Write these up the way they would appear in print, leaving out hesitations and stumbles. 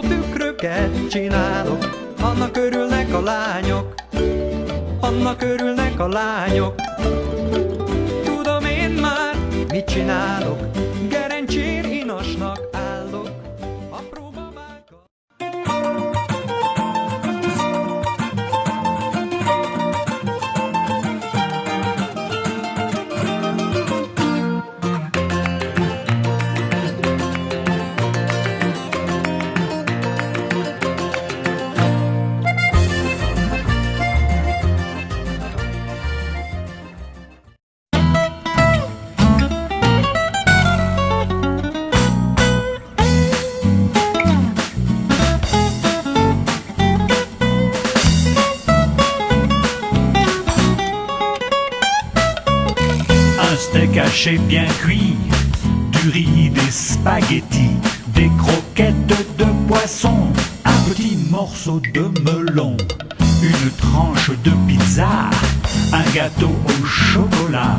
Tükröket csinálok, annak örülnek a lányok, annak örülnek a lányok. Tudom én már, mit csinálok, gerencsér inasnak állok, apró babákkal. Steak haché bien cuit, du riz, des spaghettis, des croquettes de poisson, un petit morceau de melon, une tranche de pizza, un gâteau au chocolat,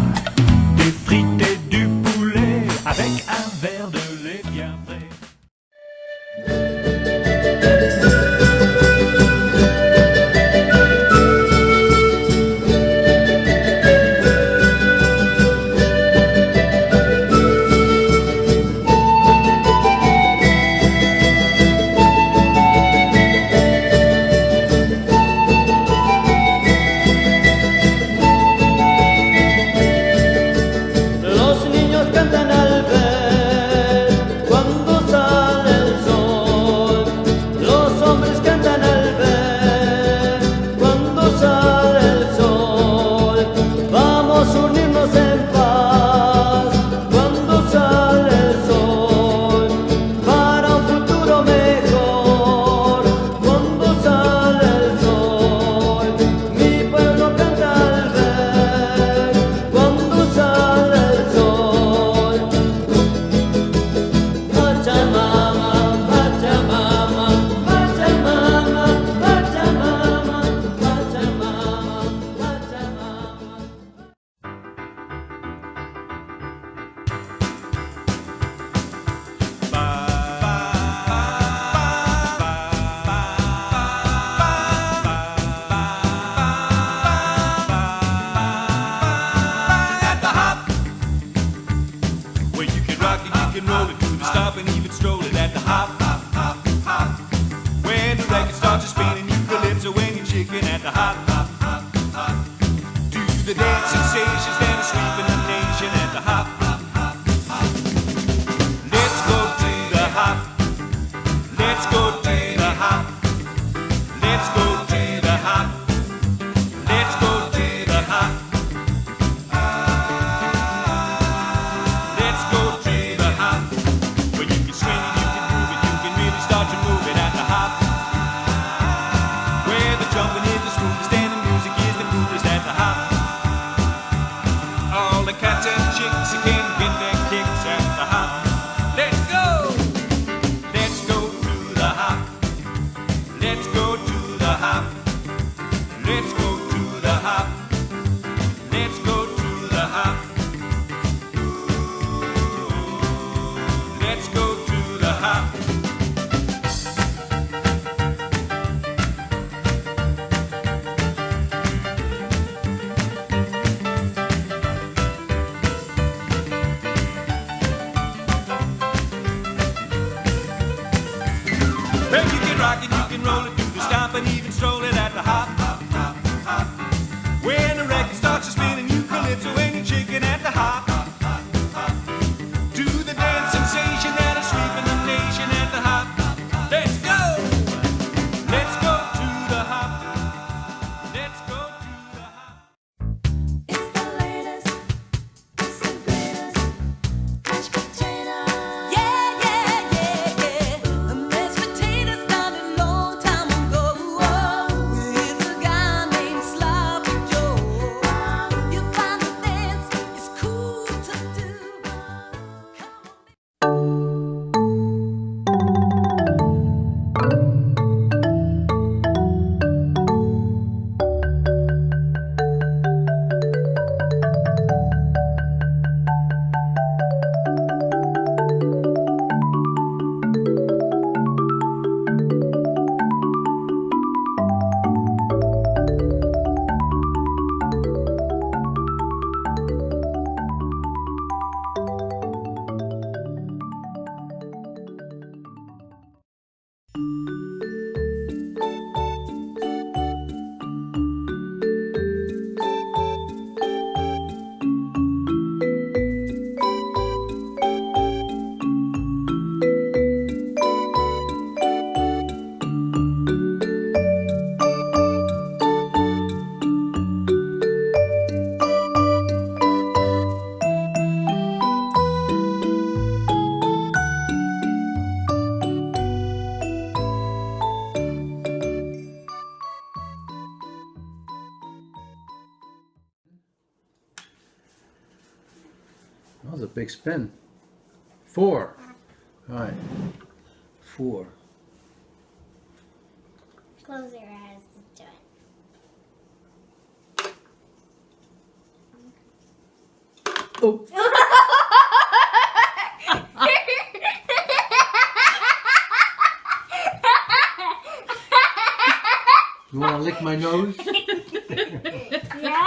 des frites et du poulet avec un verre de lait bien frais. can roll it to the stop and even stroll it at the hop, hop, hop, hop. When the record starts to spin and you calypso when you're chicken at the hop, hop, hop, hop. Do the dance sensations then a sweeping the nation at the hop, hop, hop, hop. Let's go to the hop. Let's go to the hop. Let's go to the hop. Let's go to the hop. Let's go to the hop. Where you can swing and you can move it, you can really start to move it at the hop. Where the jumping is the smoothest and the music is the coolest at the hop. All the cats and chicks can get their kicks at the hop. Let's go! Let's go to the hop. Let's go to the hop. Let's go to the hop. Let's go to the hop. Let's go to the hop. Well, you can rock it, you can roll it, do the stomp and even stroll it at the hop, hop, hop, hop. When the record starts to spin and you calypso and you chicken at the hop, hop, hop, hop. Do the dance sensation that is sweeping the nation at the hop. Let's go! Let's go to the hop. Let's go to the hop. It's the latest, it's the greatest, mashed potatoes. Yeah, yeah, yeah, yeah. The mashed potatoes started a long time ago with a guy named Sloppy Joe. You find the dance is cool to do. Come on. That was a big spin. 4. All right. 4. Close your eyes and do it. Oh. You want to lick my nose? Yeah.